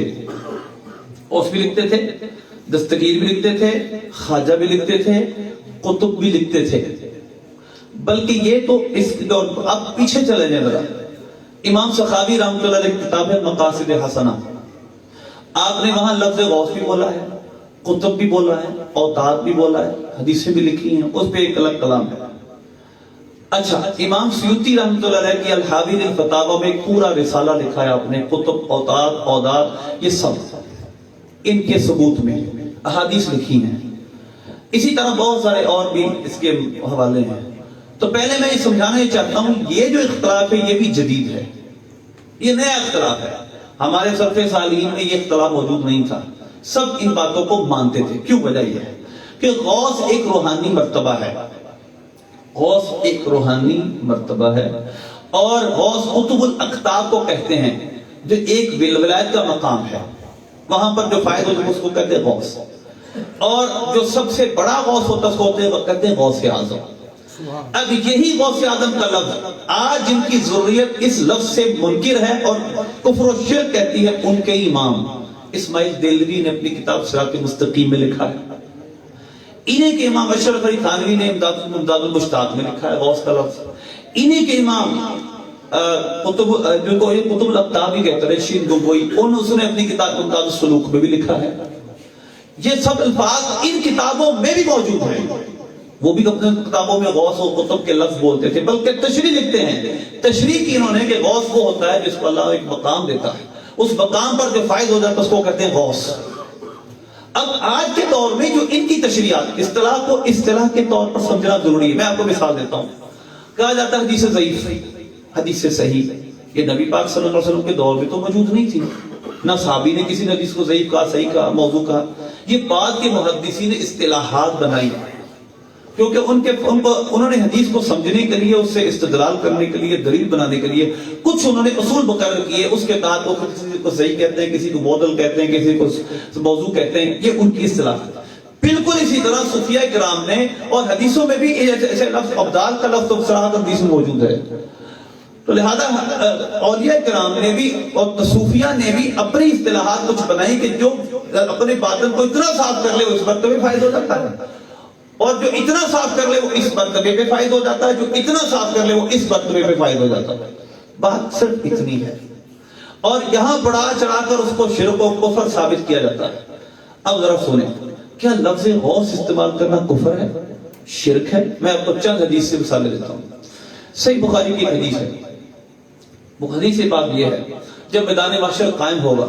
اوس بھی لکھتے تھے، دستگیر بھی لکھتے تھے، خواجہ بھی لکھتے تھے، قطب بھی لکھتے تھے. بلکہ یہ تو اس دور اب پیچھے چلے جائیں ذرا. امام سخاوی رحمۃ اللہ علیہ کتاب ہے مقاصد حسنہ، آپ نے وہاں لفظ غوث بھی بولا ہے، قطب بھی بولا ہے، اوتاد بھی بولا ہے، حدیثیں بھی لکھی ہیں، اس پہ ایک الگ کلام ہے. اچھا، امام سیوطی رحمۃ اللہ علیہ کی الحاوی الفتاوی میں ایک پورا رسالہ لکھا ہے آپ نے، قطب، اوتاد، اوداد، یہ سب ان کے ثبوت میں احادیث لکھی ہیں. اسی طرح بہت سارے اور بھی اس کے حوالے ہیں. تو پہلے میں یہ سمجھانا یہ چاہتا ہوں یہ جو اختلاف ہے یہ بھی جدید ہے، یہ نیا اختلاف ہے. ہمارے سلف صالحین میں یہ اختلاف موجود نہیں تھا، سب ان باتوں کو مانتے تھے. کیوں؟ وجہ یہ ہے کہ غوث ایک روحانی مرتبہ ہے، غوث ایک روحانی مرتبہ ہے اور غوث قطب الاقطاب کو کہتے ہیں جو ایک ولایت کا مقام ہے، وہاں پر جو فائد ہوتا ہے اس کو کہتے ہیں غوث. اور جو سب سے بڑا غوث ہوتا ہے اس کو کہتے ہیں غوث اعظم. اب یہی غوث اعظم کا لفظ آج جن کی ضروریت اس لفظ سے منکر ہے اور کفر و شرک کہتی ہے، ان کے امام اسماعیل دہلوی نے اپنی کتاب صراط مستقیم میں لکھا ہے. انہیں کے امام اشرف علی تھانوی نے امداد المشتاق میں لکھا ہے غوث کا لفظ. انہیں کے امام قطب الاقطاب بھی کہتے ہیں شین گنگوئی، اس نے اپنی کتاب امداد السلوک میں بھی لکھا ہے. یہ سب الفاظ ان کتابوں میں بھی موجود ہیں. وہ بھی اپنے کتابوں میں غوث و قطب کے لفظ بولتے تھے، بلکہ تشریح لکھتے ہیں. تشریح کی انہوں نے کہ غوث وہ ہوتا ہے جس کو اللہ ایک مقام دیتا ہے، اس مقام پر جو فائد ہو جاتا ہے اس کو کہتے ہیں غوث. اب آج کے دور میں جو ان کی تشریحات، اصطلاح کو اصطلاح کے طور پر سمجھنا ضروری ہے. میں آپ کو مثال دیتا ہوں. کہا جاتا ہے حدیث ضعیف، حدیث صحیح. یہ نبی پاک صلی اللہ علیہ وسلم کے دور میں تو موجود نہیں تھی، نہ صحابی نے کسی نے حدیث کو ضعیف کہا، صحیح کہا، موضوع کہا. یہ بعد کے محدثین نے اصطلاحات بنائی کیونکہ انہوں نے حدیث کو سمجھنے کے لیے، اس سے استدلال کرنے کے لیے، دلیل بنانے کے لیے کچھ انہوں نے اصول مقرر کیے. اس کے تحت وہ کسی کو صحیح کہتے ہیں، کسی کو معضل کہتے ہیں، کسی کو موضوع کہتے ہیں. یہ ان کی اصطلاح ہے. بالکل اسی طرح صوفیہ کرام نے اور حدیثوں میں بھی ایسے لفظ ابدال کا لفظ صراحت حدیث میں موجود ہے. تو لہذا اولیاء کرام نے بھی اور صوفیہ نے بھی اپنی اصطلاحات کچھ بنائی کہ جو اپنے باطن کو اتنا صاف کر لے وہ اس مرتبے فائد ہو جاتا ہے، اور جو اتنا صاف کر لے وہ اس مرتبے پہ فائد ہو جاتا ہے، جو اتنا صاف کر لے وہ اس مرتبے پہ فائد ہو جاتا ہے. بات صرف اتنی ہے اور یہاں بڑھا چڑھا کر اس کو شرک و کفر ثابت کیا جاتا ہے. اب ذرا سنیں، کیا لفظ غوث استعمال کرنا کفر ہے، شرک ہے؟ میں آپ کو چند حدیث سے مثالیں دیتا ہوں. صحیح بخاری کی حدیث ہے. بخاری سے بات یہ ہے جب میدان محشر قائم ہوگا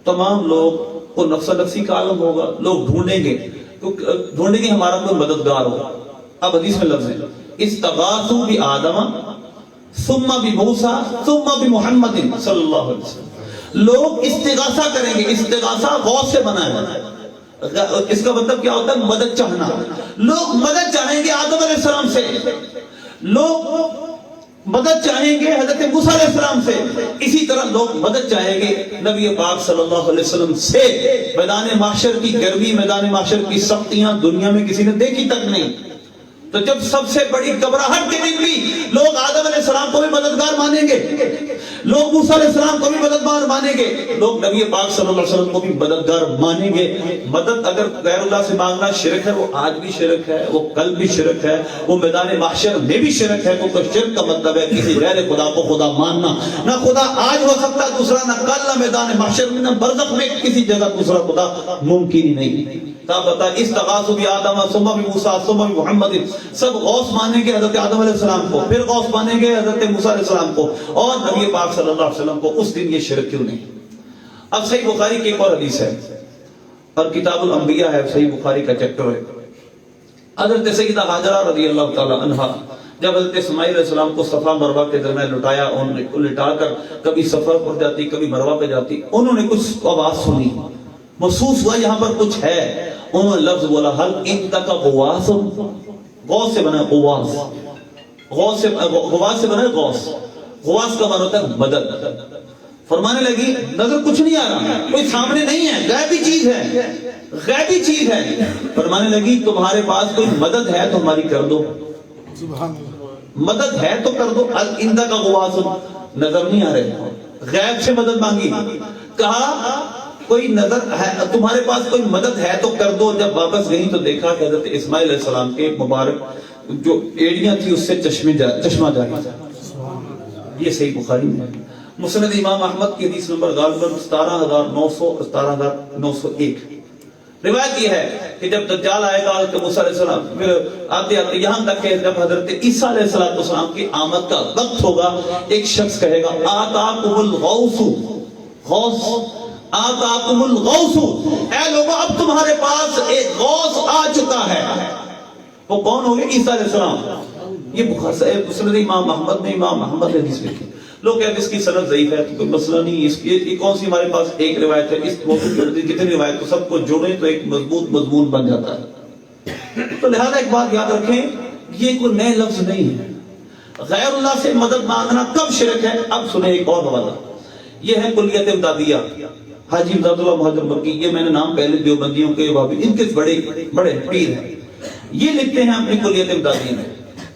تمام لوگ کو نفس نفسی کا عالم ہوگا، لوگ ڈھونڈیں گے ہمارا کوئی مددگار ہو. اب حدیث میں لفظ ہے استغاثوا بآدم ثم بموسیٰ ثم بمحمد صلی اللہ علیہ وسلم. لوگ استغاثہ کریں گے، استغاثہ غوث سے بنا ہے. اس کا مطلب کیا ہوتا ہے؟ مدد چاہنا. لوگ مدد چاہیں گے آدم علیہ السلام سے. لوگ مدد چاہیں گے حضرت موسیٰ علیہ السلام سے، اسی طرح لوگ مدد چاہیں گے نبی پاک صلی اللہ علیہ وسلم سے۔ میدان محشر کی گرمی، میدان محشر کی سختیاں دنیا میں کسی نے دیکھی تک نہیں، تو جب سب سے بڑی گھبراہٹ کے دن بھی لوگ آدم علیہ السلام کو بھی مددگار مانیں گے، لوگ موسیٰ علیہ السلام کو بھی مددگار مانیں گے، لوگ نبی پاک صلی اللہ علیہ وسلم کو بھی مددگار مانیں گے۔ مدد اگر غیر اللہ سے مانگنا شرک ہے، وہ آج بھی شرک ہے، وہ کل بھی شرک ہے، وہ میدان محشر میں بھی شرک ہے، کیونکہ شرک کا مطلب ہے کسی غیر خدا کو خدا ماننا۔ نہ خدا آج ہو سکتا دوسرا، نہ کل، نہ میدان محشر میں، نہ برزخ میں کسی جگہ دوسرا خدا ممکن ہی نہیں۔ تب بتا استغاثوا بآدم ثم بموسیٰ ثم بمحمد، سب غوث مانیں گے حضرت آدم علیہ السلام کو، پھر غوث مانیں گے حضرت موسیٰ علیہ السلام کو، اور نبی پاک صلی اللہ علیہ وسلم کو۔ اس دن یہ شرک کیوں نہیں؟ اب صحیح بخاری کی ایک اور حدیث ہے، اور کتاب الانبیاء ہے، صحیح بخاری کا چیپٹر ہے۔ حضرت سیدہ ہاجرہ رضی اللہ تعالی عنہا جب حضرت اسماعیل علیہ السلام کو صفا مروہ کے درمیان لٹایا، انہوں نے لٹا کر کبھی صفا پر جاتی کبھی مروہ پہ جاتی، انہوں نے کچھ آواز سنی، محسوس ہوا یہاں پر کچھ ہے، انہوں نے لفظ بولا حل انتک غواث، غوث سے بنا غواث، غوث سے بنا غوث، غواث کا معنی ہوتا ہے مدد۔ فرمانے لگی نظر کچھ نہیں آ رہا، کوئی سامنے نہیں ہے، غیبی چیز ہے، غیبی چیز ہے۔ فرمانے لگی تمہارے پاس کوئی مدد ہے تو ہماری کر دو، مدد ہے تو کر دو۔ الندہ کا غواث، نظر نہیں آ رہے، غیب سے مدد مانگی، کہا کوئی نظر ہے تمہارے پاس کوئی مدد ہے تو کر دو۔ جب واپس گئی تو دیکھا کہ حضرت اسماعیل علیہ السلام کے مبارک جو ایڑیاں تھی اس سے چشمہ جاری تھا۔ یہ صحیح بخاری میں ہے۔ مسند امام احمد کی حدیث نمبر غالباً 17901 روایت یہ ہے کہ جب دجال آئے گا حضرت موسیٰ علیہ السلام، پھر آتے آتے یہاں تک کہ جب حضرت عیسیٰ علیہ السلام کی آمد کا وقت ہوگا، ایک شخص کہے گا آتاکم الغوث، غوث آتاکم الغوث، اے لوگوں اب تمہارے پاس ایک غوث آ چکا ہے۔ وہ کون ہوگے؟ عیسیٰ علیہ السلام۔ یہ بخاری مسند امام احمد میں امام احمد نے حدیث لکھی۔ لوگ کہتے ہیں اس کی سند ضعیف ہے، کوئی مسئلہ نہیں، اس کی کون سی ہمارے پاس ایک روایت ہے، اس موضوع کی کتنی روایت کو سب کو جوڑیں تو ایک مضبوط مضمون بن جاتا ہے۔ تو لہذا ایک بات یاد رکھیں، یہ کوئی نئے لفظ نہیں ہے۔ غیر اللہ سے مدد مانگنا کب شرک ہے؟ اب سنیں ایک اور حوالہ، یہ ہے کلیت امدادیہ، حاجی امداد اللہ مہاجر مکی، یہ میں نے نام پہلے دیوبندیوں کے ان کے بڑے بڑے پیر ہیں، یہ لکھتے ہیں اپنی کلیت امدادیہ میں،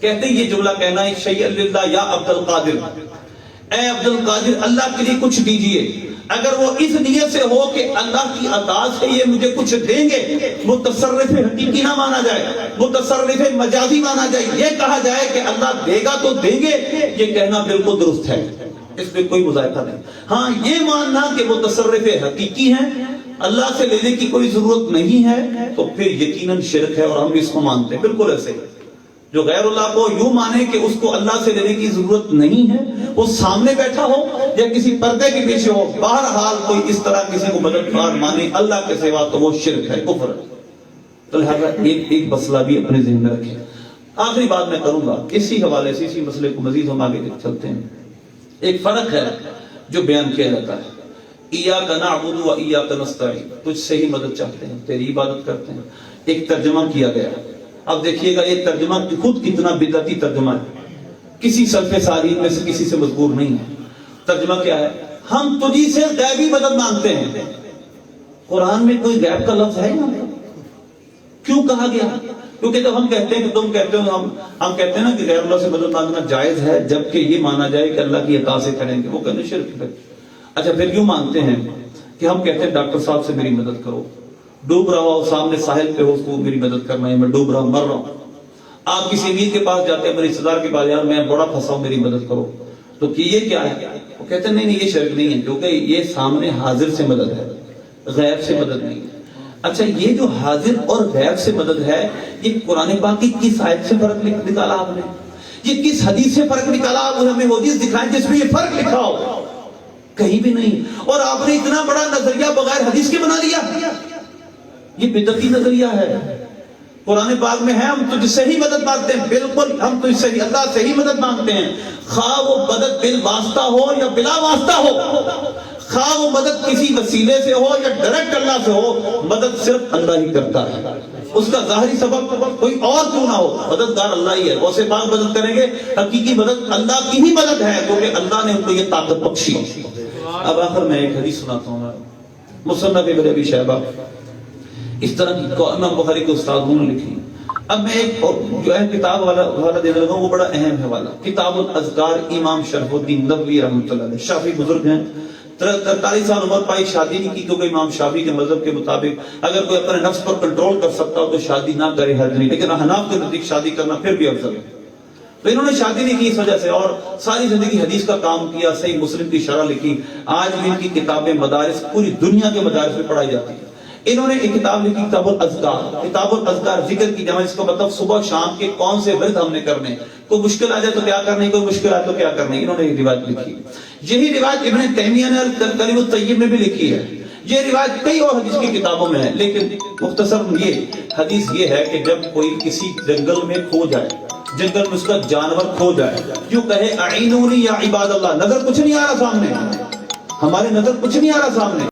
کہتے ہیں یہ جملہ کہنا ہے شیء للہ یا عبد القادر، اے عبد القادر اللہ کے لیے کچھ دیجئے، اگر وہ اس نیت سے ہو کہ اللہ کی عطا سے یہ مجھے کچھ دیں گے، متصرف حقیقی نہ مانا جائے، متصرف مجازی مانا جائے، یہ کہا جائے کہ اللہ دے گا تو دیں گے، یہ کہنا بالکل درست ہے، اس میں کوئی مذائقہ نہیں۔ ہاں یہ ماننا کہ وہ تصرف حقیقی ہیں، اللہ سے لینے کی کوئی ضرورت نہیں ہے، تو پھر یقیناً شرک ہے، اور ہم اس کو مانتے ہیں بالکل ایسے۔ جو غیر اللہ کو یوں مانے کہ اس کو اللہ سے لینے کی ضرورت نہیں ہے، وہ سامنے بیٹھا ہو یا کسی پردے کے پیچھے ہو، بہرحال کوئی اس طرح کسی کو مددگار مانے اللہ کے سوا تو وہ شرک ہے، کفر ہے۔ تو لہذا ایک مسئلہ بھی اپنے ذہن میں رکھیں۔ آخری بات میں کروں گا اسی حوالے سے، اسی مسئلے کو مزید ہم آگے چلتے ہیں۔ ایک فرق ہے جو بیان کیا جاتا ہے، ایاک نعبد و ایاک نستعین، تجھ سے ہی مدد چاہتے ہیں، تیری عبادت کرتے ہیں، ایک ترجمہ کیا گیا۔ اب دیکھیے گا یہ ترجمہ خود کتنا بدعتی ترجمہ ہے، کسی سلف صالحین میں سے کسی سے مذکور نہیں ہے۔ ترجمہ کیا ہے؟ ہم تجھی سے غیبی مدد مانگتے ہیں۔ قرآن میں کوئی غیب کا لفظ ہے نا؟ کیوں کہا گیا؟ کیونکہ جب ہم کہتے ہیں کہ تم کہتے ہو، ہم کہتے ہیں نا کہ غیر اللہ سے مدد مانگنا جائز ہے، جبکہ یہ مانا جائے کہ اللہ کی عطا سے کریں گے، وہ کہتے ہیں شرک ہے۔ اچھا پھر کیوں مانگتے ہیں کہ ہم کہتے ہیں ڈاکٹر صاحب سے میری مدد کرو، ڈوب رہا ہو سامنے ساحل پہ ہو، اس کو میری مدد کرنا ہے، میں ڈوب رہا ہوں، مر رہا ہوں۔ آپ کسی امیر کے پاس جاتے ہیں، میرے رشتہ دار کے پاس، یار میں بڑا پھنسا ہوں میری مدد کرو، تو کہ یہ کیا ہے؟ وہ کہتے ہیں نہیں یہ شرک نہیں ہے، کیونکہ یہ سامنے حاضر سے مدد ہے، غیب سے مدد نہیں ہے۔ اچھا یہ جو حاضر اور غیب سے مدد ہے، یہ قرآن پاک کی کس آیت سے فرق نکالا آپ نے؟ یہ کس حدیث سے فرق نکالا؟ آپ ہمیں وہ حدیث دکھائیں جس میں یہ فرق لکھا ہو، کہیں بھی نہیں۔ اور آپ نے اتنا بڑا نظریہ بغیر حدیث کے بنا لیا، یہ بدعتی نظریہ ہے۔ قرآن پاک میں ہے ہم تجھ سے ہی مدد مانگتے ہیں، بالکل ہم تجھ سے ہی، اللہ سے ہی مدد مانگتے ہیں، خواہ وہ مدد بالواسطہ ہو یا بلا واسطہ ہو، خواہ وہ مدد کسی وسیلے سے ہو یا ڈائریکٹ اللہ سے ہو، مدد صرف اللہ ہی کرتا ہے۔ اس کا ظاہری سبب کوئی اور کیوں نہ ہو، مددگار اللہ ہی ہے، وہ سے پاک مدد کریں گے، حقیقی مدد اللہ کی ہی مدد ہے کیونکہ اللہ نے ان کو یہ طاقت بخشی۔ اب آخر میں ایک حدیث سناتا ہوں، مصنف ابن ابی شیبہ اس طرح کی امام بخاری کے استادوں نے لکھی۔ اب میں ایک جو ہے کتاب والا دینے لگا ہوں، وہ بڑا اہم ہے والا، کتاب الاذکار، امام شرف الدین نووی رحمۃ اللہ علیہ، شافعی بزرگ ہیں، 43 سال عمر پائی، شادی نہیں کی کیونکہ امام شافعی کے مذہب کے مطابق اگر کوئی اپنے نفس پر کنٹرول کر سکتا ہو تو شادی نہ کرے، حرج نہیں، لیکن احناف کے نزدیک شادی کرنا پھر بھی افضل ہے۔ تو انہوں نے شادی نہیں کی اس وجہ سے، اور ساری زندگی حدیث کا کام کیا، صحیح مسلم کی شرح لکھی، آج بھی ان کی کتابیں مدارس پوری دنیا کے مدارس میں پڑھائی جاتی ہیں۔ انہوں نے ایک کتاب لکھی کتاب الاذکار، کتاب الاذکار ذکر کی جمع، اس کا مطلب صبح شام کے کون سے ورد ہم نے کرنے، کوئی مشکل آ جائے تو کیا کرنے، کوئی مشکل آئے تو کیا کرنے، انہوں نے ایک روایت لکھی۔ یہی روایت ابن تیمیہ نے کلم الطیب میں بھی لکھی ہے، یہ روایت کئی اور حدیث کی کتابوں میں ہے، لیکن مختصر یہ حدیث یہ ہے کہ جب کوئی کسی جنگل میں کھو جائے، جنگل میں اس کا جانور کھو جائے، یوں کہے اعینونی یا عباد اللہ، نظر کچھ نہیں آ رہا سامنے، ہمارے نظر کچھ نہیں آ رہا سامنے،